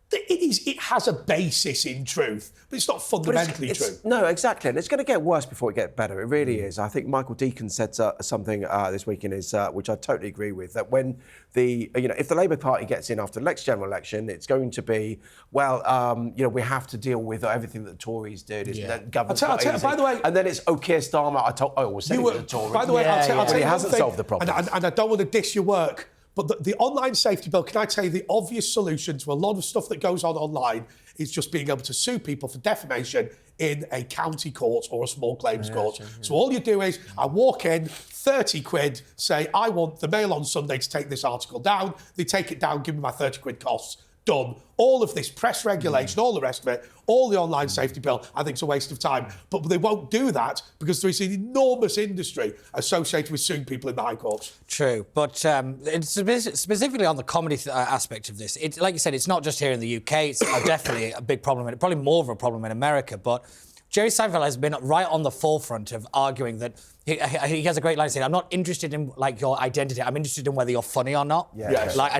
it has a basis in truth, but it's not fundamentally true. No, exactly, and it's going to get worse before it gets better. It really is. I think Michael Deacon said something this week in his, which I totally agree with, that when if the Labour Party gets in after the next general election, it's going to be, we have to deal with everything that the Tories did. Government, by the way, and then it's Keir Starmer. I was saying the Tories. By the way, I'll tell you, he hasn't solved the problem, and I don't want to diss your work. But the online safety bill, can I tell you, the obvious solution to a lot of stuff that goes on online is just being able to sue people for defamation in a county court or a small claims court. So all you do is, I walk in, 30 quid, say, I want the Mail on Sunday to take this article down. They take it down, give me my 30 quid costs. done. All of this press regulation, all the rest of it, all the online safety bill, I think it's a waste of time. But they won't do that because there is an enormous industry associated with suing people in the High Courts. True, but it's specifically on the comedy aspect of this, like you said, it's not just here in the UK, it's definitely a big problem, and probably more of a problem in America, but Jerry Seinfeld has been right on the forefront of arguing that he has a great line saying, "I'm not interested in like your identity. I'm interested in whether you're funny or not."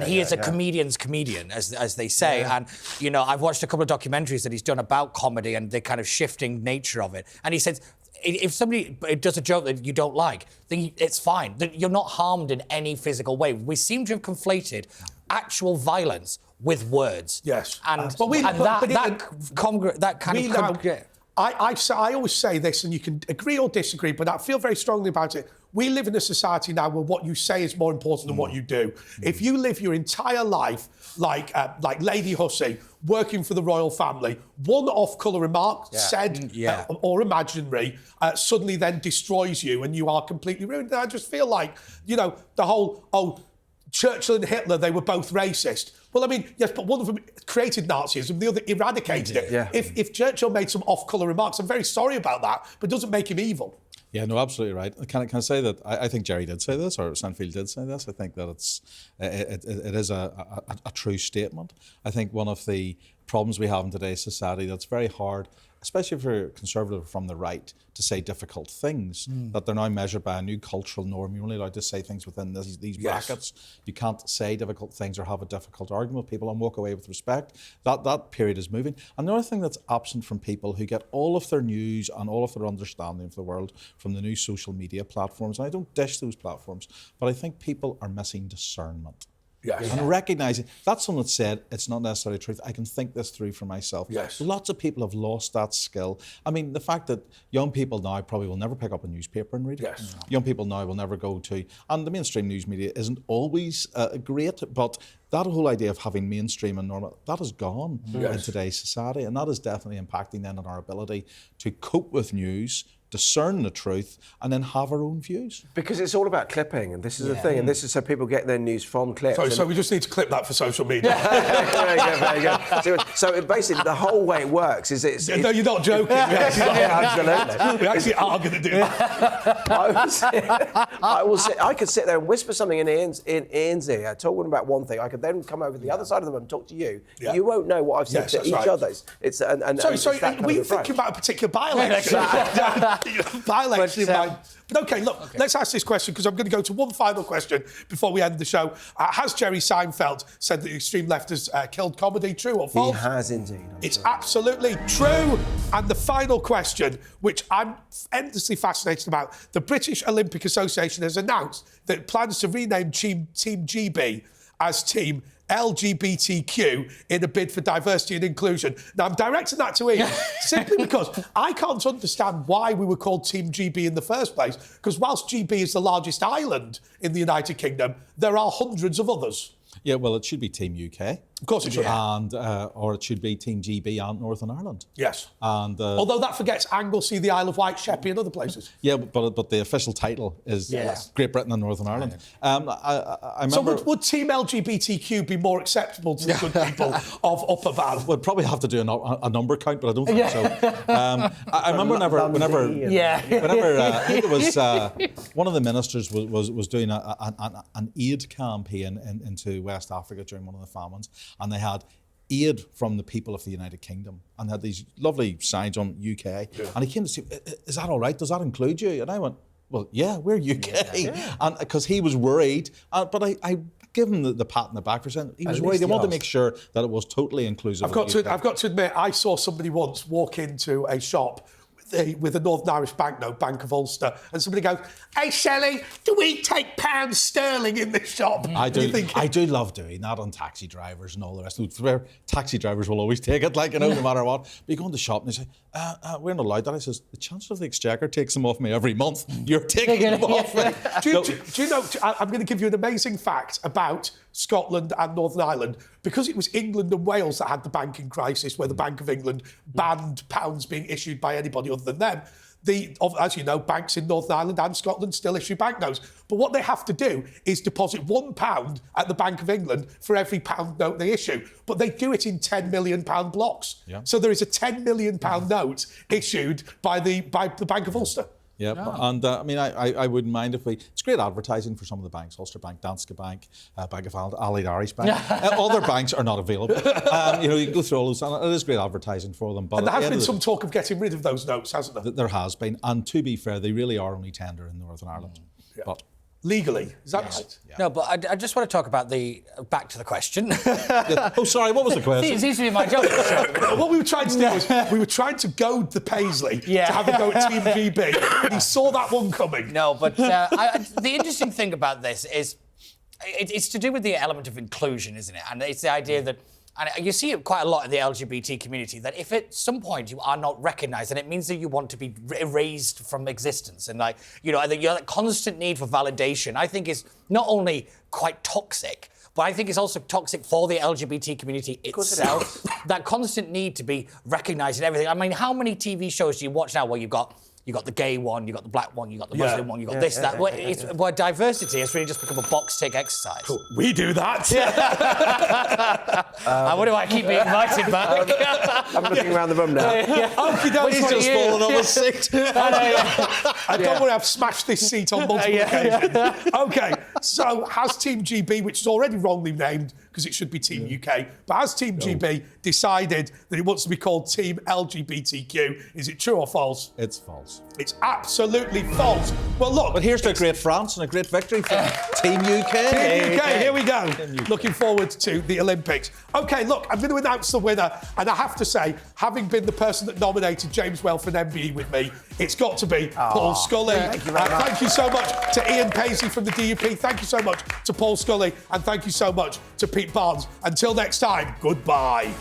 He is a comedian's comedian, as they say. Yeah. And you know, I've watched a couple of documentaries that he's done about comedy and the kind of shifting nature of it. And he says, if somebody does a joke that you don't like, then it's fine. You're not harmed in any physical way. We seem to have conflated actual violence with words. Yes, I always say this, and you can agree or disagree, but I feel very strongly about it. We live in a society now where what you say is more important than what you do. If you live your entire life like Lady Hussey, working for the royal family, one off-colour remark said or imaginary suddenly then destroys you and you are completely ruined. And I just feel like, you know, the whole, Churchill and Hitler, they were both racist. Well, I mean, yes, but one of them created Nazism, the other eradicated it. Yeah. If Churchill made some off-colour remarks, I'm very sorry about that, but it doesn't make him evil. Yeah, no, absolutely right. Can I say that I think Jerry did say this, or Seinfeld did say this. I think that it is a true statement. I think one of the problems we have in today's society that's very hard, especially if you're conservative from the right, to say difficult things, that they're now measured by a new cultural norm. You're only allowed to say things within these brackets. You can't say difficult things or have a difficult argument with people and walk away with respect. That period is moving. And the other thing that's absent from people who get all of their news and all of their understanding of the world from the new social media platforms, and I don't dish those platforms, but I think people are missing discernment. Yes. And recognising, that's someone that said, it's not necessarily truth, I can think this through for myself. Yes. Lots of people have lost that skill. I mean, the fact that young people now probably will never pick up a newspaper and read it. Yes. Young people now will never go to, and the mainstream news media isn't always great, but that whole idea of having mainstream and normal, that is gone in today's society, and that is definitely impacting then on our ability to cope with news, discern the truth, and then have our own views. Because it's all about clipping, and this is the thing, and this is so people get their news from clips. So we just need to clip that for social media. Very good. So basically, the whole way it works is it's... No, you're not joking. Absolutely. We actually are going to do that. I could sit there and whisper something in Ian's ear, talking about one thing. I could then come over the other side of the room and talk to you. Yeah. You won't know what I've said to each other. It's Sorry, we thinking about a particular by-election. But okay, look, let's ask this question, because I'm going to go to one final question before we end the show. Has Jerry Seinfeld said that the extreme left has killed comedy? True or false? He has indeed. It's absolutely true. And the final question, which I'm endlessly fascinated about, the British Olympic Association has announced that it plans to rename Team GB as Team LGBTQ in a bid for diversity and inclusion. Now, I'm directing that to Ian simply because I can't understand why we were called Team GB in the first place, because whilst GB is the largest island in the United Kingdom, there are hundreds of others. Yeah, well, it should be Team UK. Of course it should. And, or it should be Team GB and Northern Ireland. Yes. And although that forgets Anglesey, the Isle of Wight, Sheppey and other places. Yeah, but the official title is Great Britain and Northern Ireland. I remember... So would Team LGBTQ be more acceptable to the good people of Upper Van? We'd probably have to do a number count, but I don't think so. I remember whenever I think it was one of the ministers was doing an aid campaign into West Africa during one of the famines, and they had aid from the people of the United Kingdom, and had these lovely signs on UK. Yeah. And he came to say, "Is that all right? Does that include you?" And I went, "Well, yeah, we're UK," and because he was worried. But I give him the pat on the back for saying he was worried. They wanted to make sure that it was totally inclusive. I've got to admit, I saw somebody once walk into a shop with a Northern Irish banknote, Bank of Ulster, and somebody goes, "Hey, Shelley, do we take pounds sterling in this shop?" I do love doing that on taxi drivers and all the rest. Taxi drivers will always take it, no matter what. But you go in the shop and they say, "We're not allowed that." I says, "The Chancellor of the Exchequer takes them off me every month. You're taking them off me." Do you know, I'm going to give you an amazing fact about Scotland and Northern Ireland. Because it was England and Wales that had the banking crisis, where the Bank of England banned pounds being issued by anybody other than them, as you know, banks in Northern Ireland and Scotland still issue banknotes. But what they have to do is deposit £1 at the Bank of England for every pound note they issue. But they do it in £10 million blocks. Yeah. So there is a £10 million note issued by the Bank of Ulster. Yeah, and I mean, I wouldn't mind if it's great advertising for some of the banks, Ulster Bank, Danske Bank, Bank of Ireland, Allied Irish Bank. Other banks are not available. You can go through all those, and it is great advertising for them. But And there has been some talk of getting rid of those notes, hasn't there? There has been, and to be fair, they really are only tender in Northern Ireland. Yeah. But legally, is that right? Yeah. No, but I just want to talk about back to the question. Oh, sorry, what was the question? It seems to be my job. What we were trying to do was we were trying to goad the Paisley to have a go at Team GB, and he saw that one coming. No, but the interesting thing about this is it's to do with the element of inclusion, isn't it? And it's the idea that, and you see it quite a lot in the LGBT community, that if at some point you are not recognised, then it means that you want to be erased from existence. And that constant need for validation, I think, is not only quite toxic, but I think it's also toxic for the LGBT community itself. That constant need to be recognised in everything. I mean, how many TV shows do you watch now where you've got the gay one, you've got the black one, you've got the Muslim one, you've got that. Where diversity has really just become a box tick exercise. Cool. We do that. What do I keep being invited back? I'm looking around the room now. He's just fallen off his seat. I don't worry, I've smashed this seat on multiple occasions. OK, so has Team GB, which is already wrongly named because it should be Team UK, but has Team GB decided that it wants to be called Team LGBTQ? Is it true or false? It's false. It's absolutely false. Well, look. But here's to a great France and a great victory for Team UK. Team UK, here we go. Looking forward to the Olympics. OK, look, I'm going to announce the winner. And I have to say, having been the person that nominated James Well for an MBE with me, it's got to be Paul Scully. Thank you very much. Thank you so much to Ian Paisley from the DUP. Thank you so much to Paul Scully. And thank you so much to Pete Barnes. Until next time, goodbye.